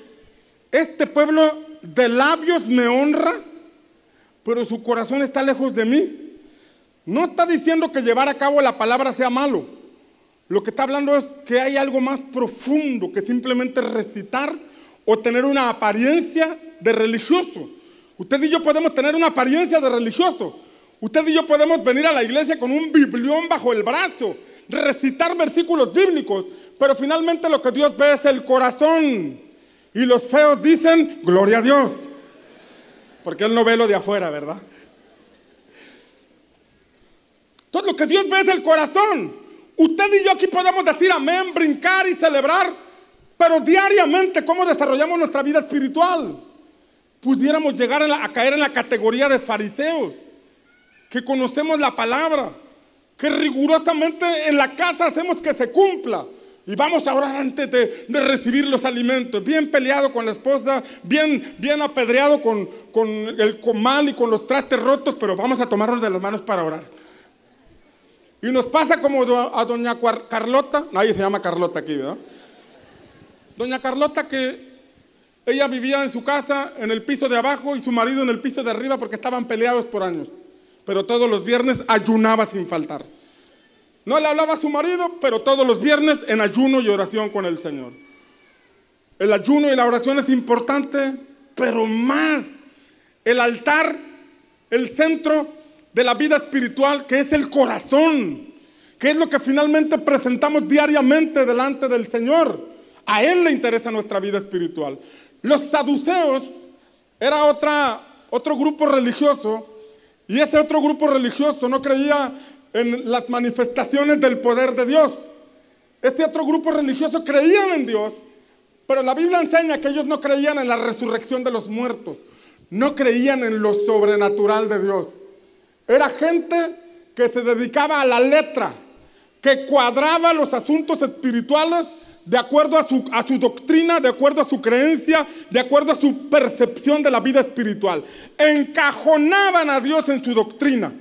este pueblo de labios me honra, pero su corazón está lejos de mí. No está diciendo que llevar a cabo la palabra sea malo. Lo que está hablando es que hay algo más profundo que simplemente recitar o tener una apariencia de religioso. Usted y yo podemos tener una apariencia de religioso. Usted y yo podemos venir a la iglesia con un biblión bajo el brazo, recitar versículos bíblicos, pero finalmente lo que Dios ve es el corazón. Y los feos dicen, gloria a Dios. Porque Él no ve lo de afuera, ¿verdad? Entonces lo que Dios ve es el corazón. Usted y yo aquí podemos decir amén, brincar y celebrar, pero diariamente, ¿cómo desarrollamos nuestra vida espiritual? Pudiéramos llegar a caer en la categoría de fariseos, que conocemos la palabra, que rigurosamente en la casa hacemos que se cumpla. Y vamos a orar antes de recibir los alimentos. Bien peleado con la esposa, bien apedreado con el comal y con los trastes rotos, pero vamos a tomarnos de las manos para orar. Y nos pasa como a doña Carlota, nadie se llama Carlota aquí, ¿verdad? Doña Carlota, que ella vivía en su casa en el piso de abajo y su marido en el piso de arriba porque estaban peleados por años. Pero todos los viernes ayunaba sin faltar. No le hablaba a su marido, pero todos los viernes en ayuno y oración con el Señor. El ayuno y la oración es importante, pero más el altar, el centro de la vida espiritual, que es el corazón, que es lo que finalmente presentamos diariamente delante del Señor. A Él le interesa nuestra vida espiritual. Los saduceos era otro grupo religioso, y ese otro grupo religioso no creía en las manifestaciones del poder de Dios. Este otro grupo religioso creían en Dios, pero la Biblia enseña que ellos no creían en la resurrección de los muertos, no creían en lo sobrenatural de Dios. Era gente que se dedicaba a la letra, que cuadraba los asuntos espirituales de acuerdo a su doctrina, de acuerdo a su creencia, de acuerdo a su percepción de la vida espiritual. Encajonaban a Dios en su doctrina.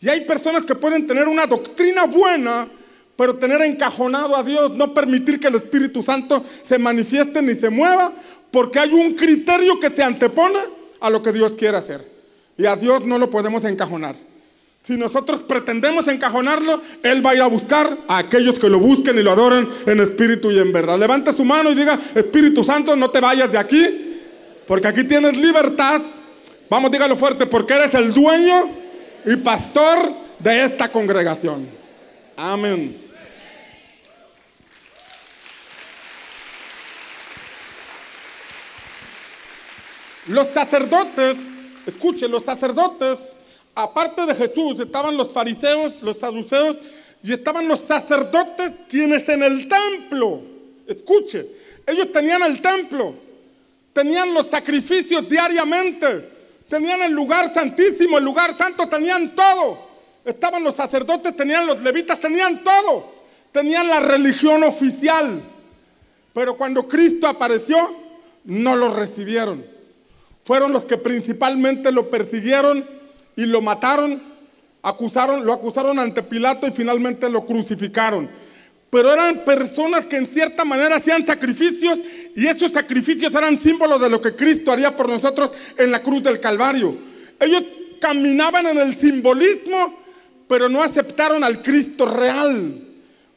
Y hay personas que pueden tener una doctrina buena, pero tener encajonado a Dios, no permitir que el Espíritu Santo se manifieste ni se mueva, porque hay un criterio que se antepone a lo que Dios quiere hacer. Y a Dios no lo podemos encajonar. Si nosotros pretendemos encajonarlo, Él va a ir a buscar a aquellos que lo busquen y lo adoren en espíritu y en verdad. Levante su mano y diga, Espíritu Santo, no te vayas de aquí, porque aquí tienes libertad. Vamos, dígalo fuerte, porque eres el dueño y pastor de esta congregación. Amén. Los sacerdotes, escuchen, los sacerdotes, aparte de Jesús, estaban los fariseos, los saduceos, y estaban los sacerdotes, quienes en el templo, escuche, ellos tenían el templo, tenían los sacrificios diariamente, tenían el lugar santísimo, el lugar santo, tenían todo. Estaban los sacerdotes, tenían los levitas, tenían todo. Tenían la religión oficial. Pero cuando Cristo apareció, no lo recibieron. Fueron los que principalmente lo persiguieron y lo mataron, lo acusaron ante Pilato y finalmente lo crucificaron. Pero eran personas que en cierta manera hacían sacrificios, y esos sacrificios eran símbolos de lo que Cristo haría por nosotros en la cruz del Calvario. Ellos caminaban en el simbolismo, pero no aceptaron al Cristo real.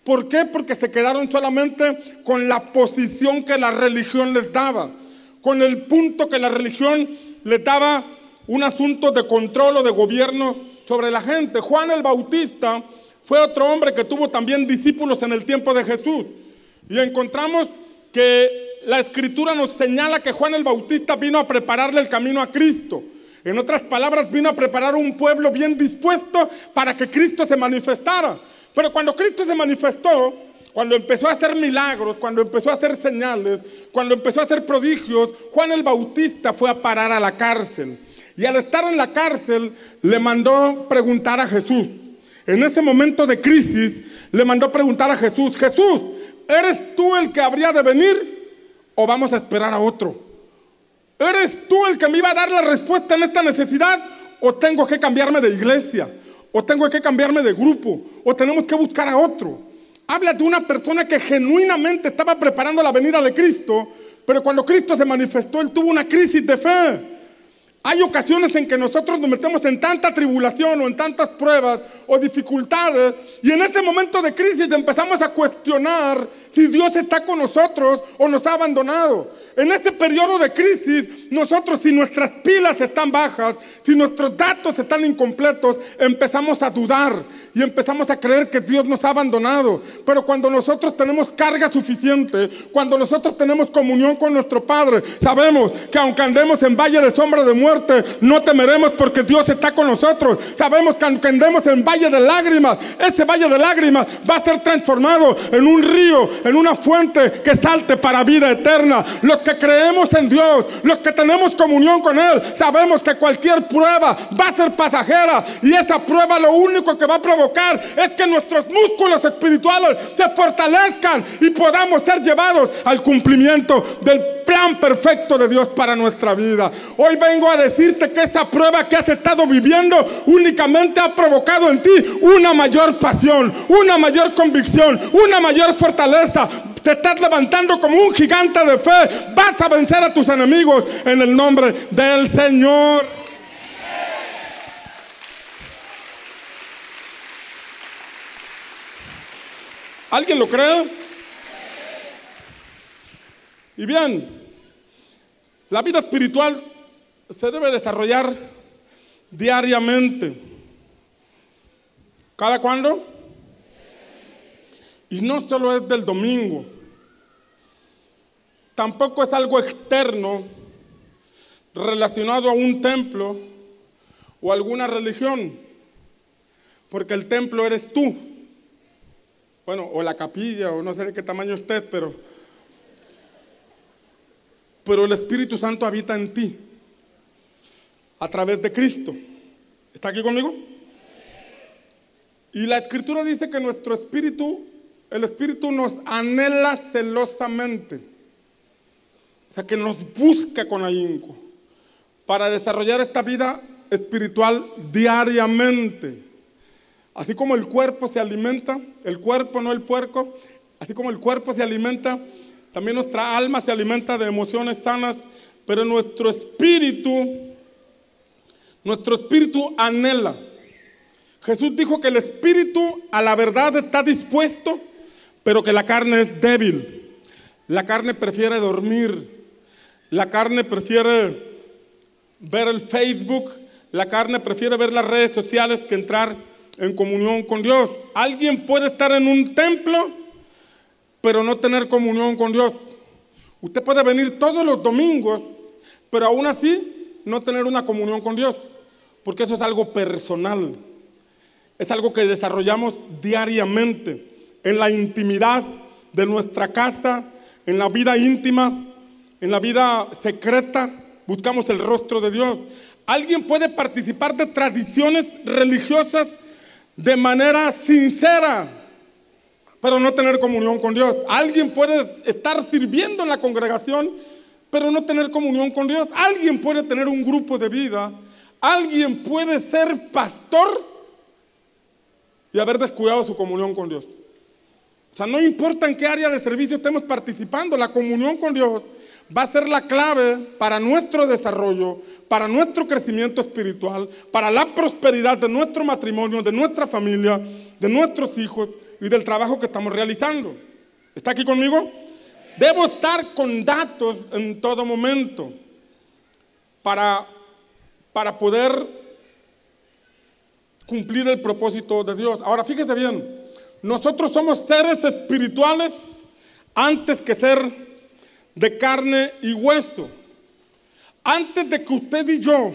¿Por qué? Porque se quedaron solamente con la posición que la religión les daba, con el punto que la religión les daba, un asunto de control o de gobierno sobre la gente. Juan el Bautista fue otro hombre que tuvo también discípulos en el tiempo de Jesús. Y encontramos que la Escritura nos señala que Juan el Bautista vino a prepararle el camino a Cristo. En otras palabras, vino a preparar un pueblo bien dispuesto para que Cristo se manifestara. Pero cuando Cristo se manifestó, cuando empezó a hacer milagros, cuando empezó a hacer señales, cuando empezó a hacer prodigios, Juan el Bautista fue a parar a la cárcel. Y al estar en la cárcel, le mandó preguntar a Jesús. En ese momento de crisis, le mandó preguntar a Jesús: Jesús, ¿eres tú el que habría de venir o vamos a esperar a otro? ¿Eres tú el que me iba a dar la respuesta en esta necesidad o tengo que cambiarme de iglesia? ¿O tengo que cambiarme de grupo? ¿O tenemos que buscar a otro? Habla de una persona que genuinamente estaba preparando la venida de Cristo, pero cuando Cristo se manifestó, él tuvo una crisis de fe. Hay ocasiones en que nosotros nos metemos en tanta tribulación o en tantas pruebas o dificultades, y en ese momento de crisis empezamos a cuestionar si Dios está con nosotros o nos ha abandonado. En ese periodo de crisis, nosotros, si nuestras pilas están bajas, si nuestros datos están incompletos, empezamos a dudar y empezamos a creer que Dios nos ha abandonado. Pero cuando nosotros tenemos carga suficiente, cuando nosotros tenemos comunión con nuestro Padre, sabemos que aunque andemos en valle de sombra de muerte, no temeremos porque Dios está con nosotros. Sabemos que aunque andemos en valle de lágrimas, ese valle de lágrimas va a ser transformado en un río, en una fuente que salte para vida eterna. Los que creemos en Dios, los que tenemos comunión con Él, sabemos que cualquier prueba va a ser pasajera, y esa prueba lo único que va a provocar es que nuestros músculos espirituales se fortalezcan y podamos ser llevados al cumplimiento del plan perfecto de Dios para nuestra vida. Hoy vengo a decirte que esa prueba que has estado viviendo únicamente ha provocado en ti una mayor pasión, una mayor convicción, una mayor fortaleza. Te estás levantando como un gigante de fe. Vas a vencer a tus enemigos en el nombre del Señor. ¿Alguien lo cree? Y bien, la vida espiritual se debe desarrollar diariamente. ¿Cada cuándo? Y no solo es del domingo. Tampoco es algo externo relacionado a un templo o alguna religión, porque el templo eres tú. Bueno, o la capilla, o no sé de qué tamaño estés, pero el Espíritu Santo habita en ti a través de Cristo. ¿Está aquí conmigo? Y la Escritura dice que nuestro espíritu, el Espíritu nos anhela celosamente. O sea, que nos busca con ahínco para desarrollar esta vida espiritual diariamente. Así como el cuerpo se alimenta, el cuerpo, no el puerco, así como el cuerpo se alimenta, también nuestra alma se alimenta de emociones sanas, pero nuestro espíritu anhela. Jesús dijo que el espíritu a la verdad está dispuesto, pero que la carne es débil. La carne prefiere dormir, la carne prefiere ver el Facebook, la carne prefiere ver las redes sociales que entrar en comunión con Dios. Alguien puede estar en un templo, pero no tener comunión con Dios. Usted puede venir todos los domingos, pero aún así no tener una comunión con Dios, porque eso es algo personal. Es algo que desarrollamos diariamente, en la intimidad de nuestra casa, en la vida íntima, en la vida secreta, buscamos el rostro de Dios. Alguien puede participar de tradiciones religiosas de manera sincera, pero no tener comunión con Dios. Alguien puede estar sirviendo en la congregación, pero no tener comunión con Dios. Alguien puede tener un grupo de vida. Alguien puede ser pastor y haber descuidado su comunión con Dios. O sea, no importa en qué área de servicio estemos participando, la comunión con Dios va a ser la clave para nuestro desarrollo, para nuestro crecimiento espiritual, para la prosperidad de nuestro matrimonio, de nuestra familia, de nuestros hijos y del trabajo que estamos realizando. ¿Está aquí conmigo? Debo estar con datos en todo momento para poder cumplir el propósito de Dios. Ahora, fíjese bien, nosotros somos seres espirituales antes que ser de carne y hueso. Antes de que usted y yo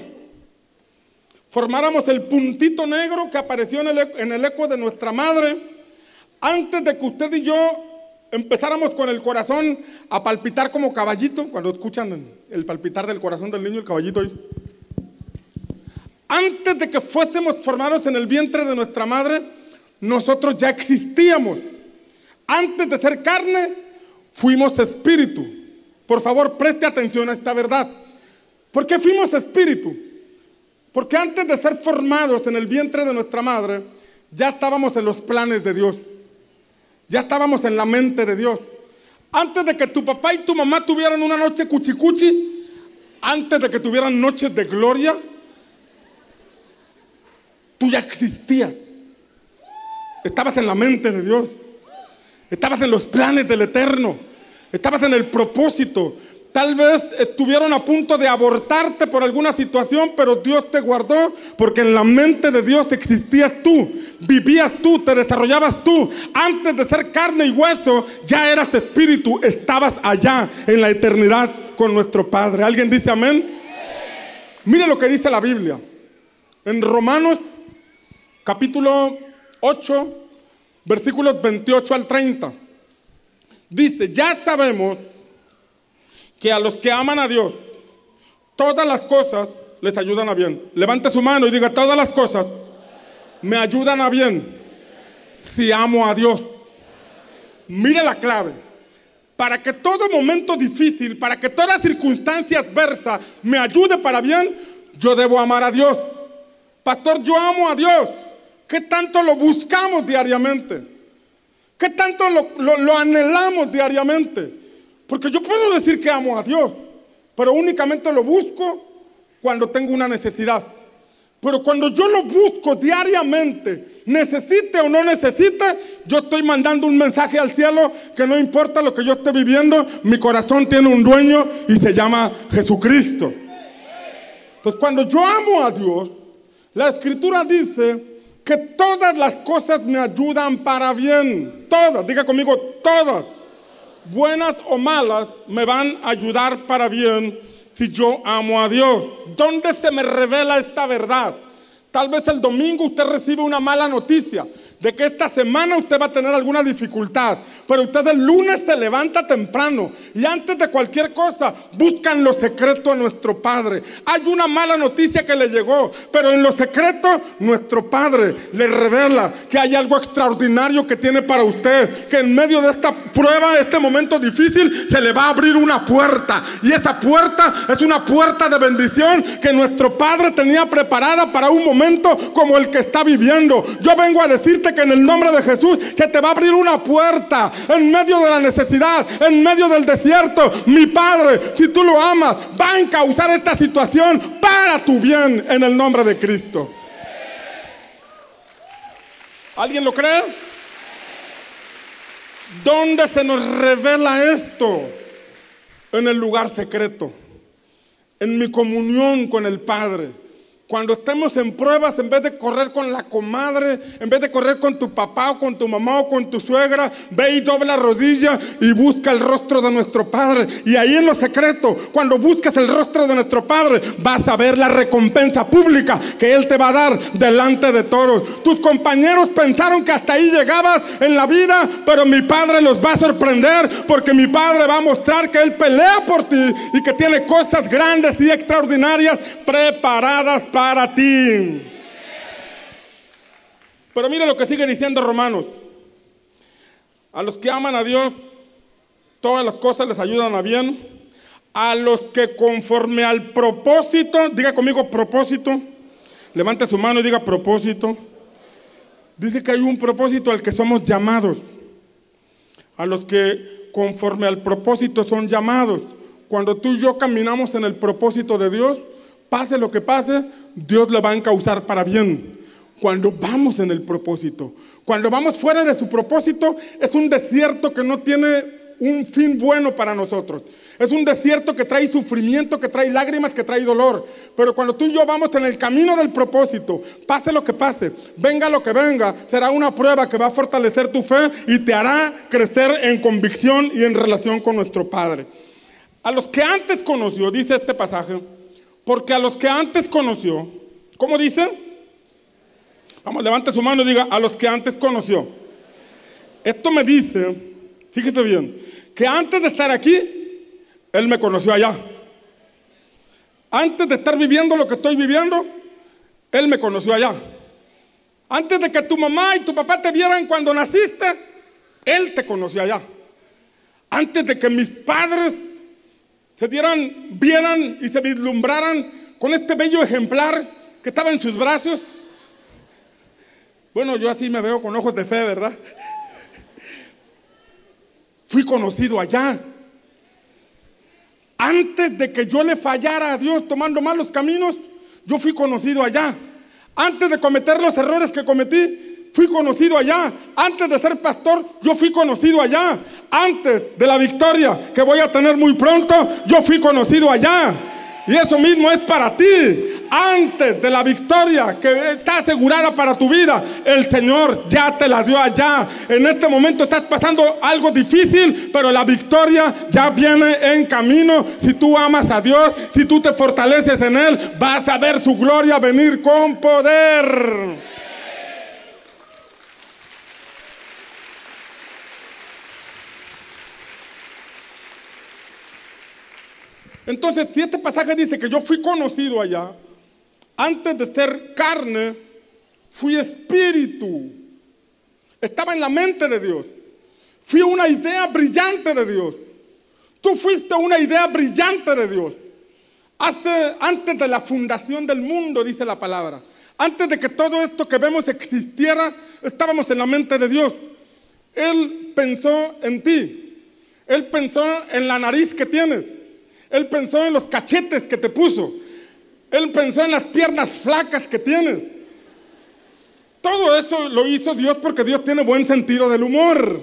formáramos el puntito negro que apareció en el eco de nuestra madre, antes de que usted y yo empezáramos con el corazón a palpitar como caballito, cuando escuchan el palpitar del corazón del niño, el caballito ahí. Antes de que fuésemos formados en el vientre de nuestra madre, nosotros ya existíamos. Antes de ser carne, fuimos espíritu. Por favor, preste atención a esta verdad. ¿Por qué fuimos espíritu? Porque antes de ser formados en el vientre de nuestra madre, ya estábamos en los planes de Dios. Ya estábamos en la mente de Dios. Antes de que tu papá y tu mamá tuvieran una noche cuchicuchi, antes de que tuvieran noches de gloria, tú ya existías. Estabas en la mente de Dios. Estabas en los planes del Eterno. Estabas en el propósito. Tal vez estuvieron a punto de abortarte por alguna situación, pero Dios te guardó porque en la mente de Dios existías tú, vivías tú, te desarrollabas tú. Antes de ser carne y hueso, ya eras espíritu, estabas allá en la eternidad con nuestro Padre. ¿Alguien dice amén? Mire lo que dice la Biblia. En Romanos capítulo 8, versículos 28 al 30. Dice, ya sabemos que a los que aman a Dios, todas las cosas les ayudan a bien. Levante su mano y diga, todas las cosas me ayudan a bien si amo a Dios. Mire la clave. Para que todo momento difícil, para que toda circunstancia adversa me ayude para bien, yo debo amar a Dios. Pastor, yo amo a Dios. ¿Qué tanto lo buscamos diariamente? ¿Qué tanto lo anhelamos diariamente? Porque yo puedo decir que amo a Dios, pero únicamente lo busco cuando tengo una necesidad. Pero cuando yo lo busco diariamente, necesite o no necesite, yo estoy mandando un mensaje al cielo que no importa lo que yo esté viviendo, mi corazón tiene un dueño y se llama Jesucristo. Entonces, cuando yo amo a Dios, la Escritura dice que todas las cosas me ayudan para bien. Todas, diga conmigo, todas. Buenas o malas, me van a ayudar para bien si yo amo a Dios. ¿Dónde se me revela esta verdad? Tal vez el domingo usted recibe una mala noticia de que esta semana usted va a tener alguna dificultad, pero usted el lunes se levanta temprano y antes de cualquier cosa buscan lo secreto a nuestro Padre. Hay una mala noticia que le llegó, pero en lo secreto nuestro Padre le revela que hay algo extraordinario que tiene para usted, que en medio de esta prueba, este momento difícil, se le va a abrir una puerta, y esa puerta es una puerta de bendición que nuestro Padre tenía preparada para un momento como el que está viviendo. Yo vengo a decirte que en el nombre de Jesús que te va a abrir una puerta en medio de la necesidad, en medio del desierto. Mi Padre, si tú lo amas, va a encauzar esta situación para tu bien en el nombre de Cristo. ¿Alguien lo cree? ¿Dónde se nos revela esto? En el lugar secreto, en mi comunión con el Padre. Cuando estemos en pruebas, en vez de correr con la comadre, en vez de correr con tu papá o con tu mamá o con tu suegra, ve y dobla rodilla y busca el rostro de nuestro Padre. Y ahí en lo secreto, cuando buscas el rostro de nuestro Padre, vas a ver la recompensa pública que Él te va a dar delante de todos. Tus compañeros pensaron que hasta ahí llegabas en la vida, pero mi Padre los va a sorprender, porque mi Padre va a mostrar que Él pelea por ti y que tiene cosas grandes y extraordinarias preparadas para ti. Pero mire lo que sigue diciendo Romanos. A los que aman a Dios, todas las cosas les ayudan a bien. A los que conforme al propósito, diga conmigo propósito, levante su mano y diga propósito. Dice que hay un propósito al que somos llamados. A los que conforme al propósito son llamados. Cuando tú y yo caminamos en el propósito de Dios, pase lo que pase, Dios le va a encauzar para bien. Cuando vamos en el propósito, cuando vamos fuera de su propósito, es un desierto que no tiene un fin bueno para nosotros. Es un desierto que trae sufrimiento, que trae lágrimas, que trae dolor. Pero cuando tú y yo vamos en el camino del propósito, pase lo que pase, venga lo que venga, será una prueba que va a fortalecer tu fe y te hará crecer en convicción y en relación con nuestro Padre. A los que antes conoció, dice este pasaje, porque a los que antes conoció, ¿cómo dice? Vamos, levante su mano y diga, a los que antes conoció. Esto me dice, fíjese bien, que antes de estar aquí, Él me conoció allá. Antes de estar viviendo lo que estoy viviendo, Él me conoció allá. Antes de que tu mamá y tu papá te vieran cuando naciste, Él te conoció allá. Antes de que mis padres vieran y se vislumbraran con este bello ejemplar que estaba en sus brazos. Bueno, yo así me veo con ojos de fe, ¿verdad? Fui conocido allá. Antes de que yo le fallara a Dios tomando malos caminos, yo fui conocido allá. Antes de cometer los errores que cometí, fui conocido allá. Antes de ser pastor, yo fui conocido allá. Antes de la victoria que voy a tener muy pronto, yo fui conocido allá. Y eso mismo es para ti. Antes de la victoria que está asegurada para tu vida, el Señor ya te la dio allá. En este momento estás pasando algo difícil, pero la victoria ya viene en camino. Si tú amas a Dios, si tú te fortaleces en Él, vas a ver su gloria venir con poder. Entonces, si este pasaje dice que yo fui conocido allá, antes de ser carne, fui espíritu. Estaba en la mente de Dios. Fui una idea brillante de Dios. Tú fuiste una idea brillante de Dios. Antes de la fundación del mundo, dice la palabra. Antes de que todo esto que vemos existiera, estábamos en la mente de Dios. Él pensó en ti. Él pensó en la nariz que tienes. Él pensó en los cachetes que te puso. Él pensó en las piernas flacas que tienes. Todo eso lo hizo Dios porque Dios tiene buen sentido del humor.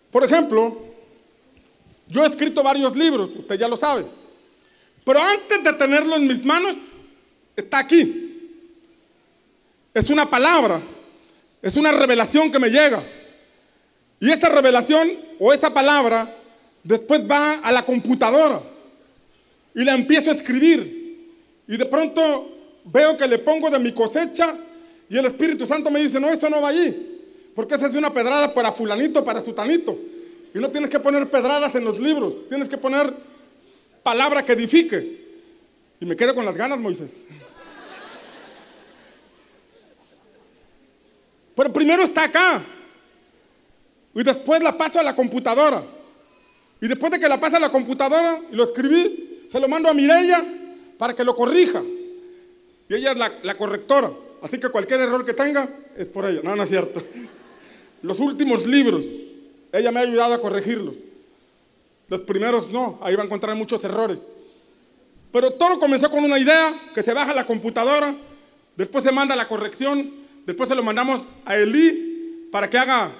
Por ejemplo, yo he escrito varios libros, usted ya lo sabe. Pero antes de tenerlo en mis manos, está aquí. Es una palabra, es una revelación que me llega. Y esa revelación o esa palabra después va a la computadora y la empiezo a escribir. Y de pronto veo que le pongo de mi cosecha y el Espíritu Santo me dice, no, eso no va allí. Porque esa es una pedrada para fulanito, para sutanito. Y no tienes que poner pedradas en los libros, tienes que poner palabra que edifique. Y me quedo con las ganas, Moisés. Pero primero está acá. Y después la paso a la computadora. Y después de que la pase a la computadora y lo escribí, se lo mando a Mireya para que lo corrija. Y ella es la correctora. Así que cualquier error que tenga es por ella. No, no es cierto. Los últimos libros, ella me ha ayudado a corregirlos. Los primeros no, ahí va a encontrar muchos errores. Pero todo comenzó con una idea que se baja a la computadora, después se manda la corrección, después se lo mandamos a Eli para que haga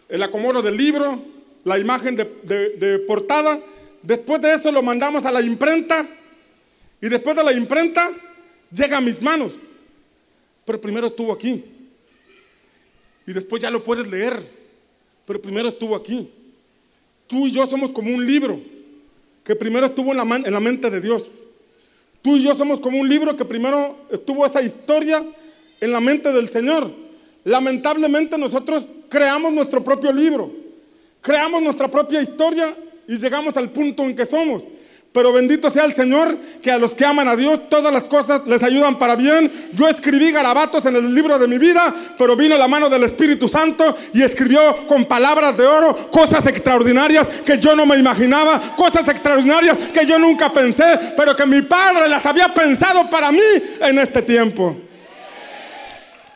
el acomodo del libro, la imagen de portada. Después de eso lo mandamos a la imprenta y después de la imprenta llega a mis manos. Pero primero estuvo aquí y después ya lo puedes leer, pero primero estuvo aquí. Tú y yo somos como un libro que primero estuvo en la mente de Dios. Tú y yo somos como un libro que primero estuvo esa historia en la mente del Señor. Lamentablemente nosotros creamos nuestro propio libro, creamos nuestra propia historia y llegamos al punto en que somos. Pero bendito sea el Señor, que a los que aman a Dios todas las cosas les ayudan para bien. Yo escribí garabatos en el libro de mi vida, pero vino la mano del Espíritu Santo y escribió con palabras de oro cosas extraordinarias que yo no me imaginaba, cosas extraordinarias que yo nunca pensé, pero que mi Padre las había pensado para mí en este tiempo.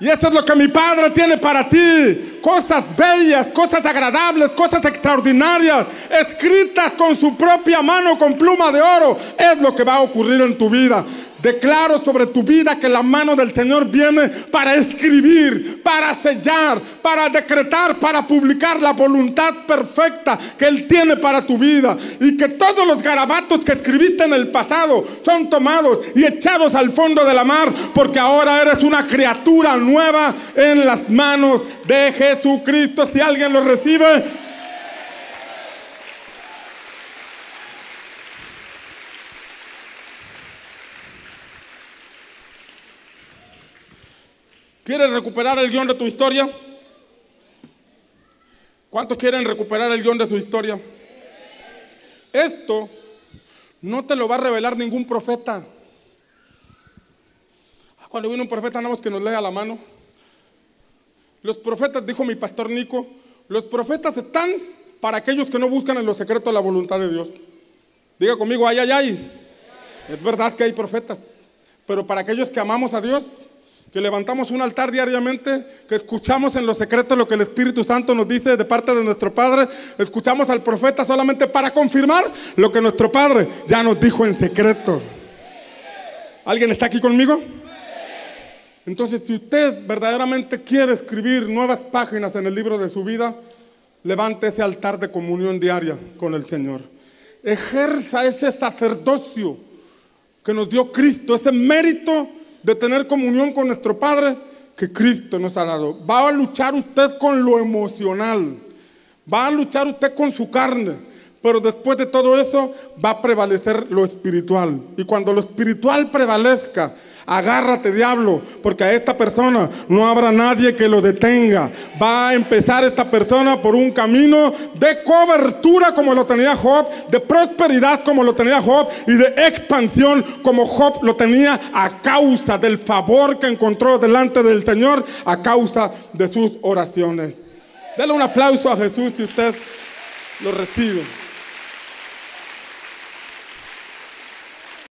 Y eso es lo que mi Padre tiene para ti. Cosas bellas, cosas agradables, cosas extraordinarias, escritas con su propia mano, con pluma de oro. Es lo que va a ocurrir en tu vida. Declaro sobre tu vida que la mano del Señor viene para escribir, para sellar, para decretar, para publicar la voluntad perfecta que Él tiene para tu vida. Y que todos los garabatos que escribiste en el pasado son tomados y echados al fondo de la mar, porque ahora eres una criatura nueva en las manos de Jesucristo. Si alguien lo recibe, ¿quieres recuperar el guión de tu historia? ¿Cuántos quieren recuperar el guión de su historia? Esto no te lo va a revelar ningún profeta. Cuando viene un profeta, nada más que nos lea la mano. Los profetas, dijo mi pastor Nico, los profetas están para aquellos que no buscan en lo secreto la voluntad de Dios. Diga conmigo, ay, ay, ay. Es verdad que hay profetas, pero para aquellos que amamos a Dios, que levantamos un altar diariamente, que escuchamos en lo secreto lo que el Espíritu Santo nos dice de parte de nuestro Padre, escuchamos al profeta solamente para confirmar lo que nuestro Padre ya nos dijo en secreto. ¿Alguien está aquí conmigo? Entonces, si usted verdaderamente quiere escribir nuevas páginas en el libro de su vida, levante ese altar de comunión diaria con el Señor. Ejerza ese sacerdocio que nos dio Cristo, ese mérito de tener comunión con nuestro Padre que Cristo nos ha dado. Va a luchar usted con lo emocional, va a luchar usted con su carne, pero después de todo eso va a prevalecer lo espiritual. Y cuando lo espiritual prevalezca, agárrate, diablo, porque a esta persona no habrá nadie que lo detenga. Va a empezar esta persona por un camino de cobertura como lo tenía Job, de prosperidad como lo tenía Job y de expansión como Job lo tenía a causa del favor que encontró delante del Señor, a causa de sus oraciones. Dele un aplauso a Jesús si usted lo recibe.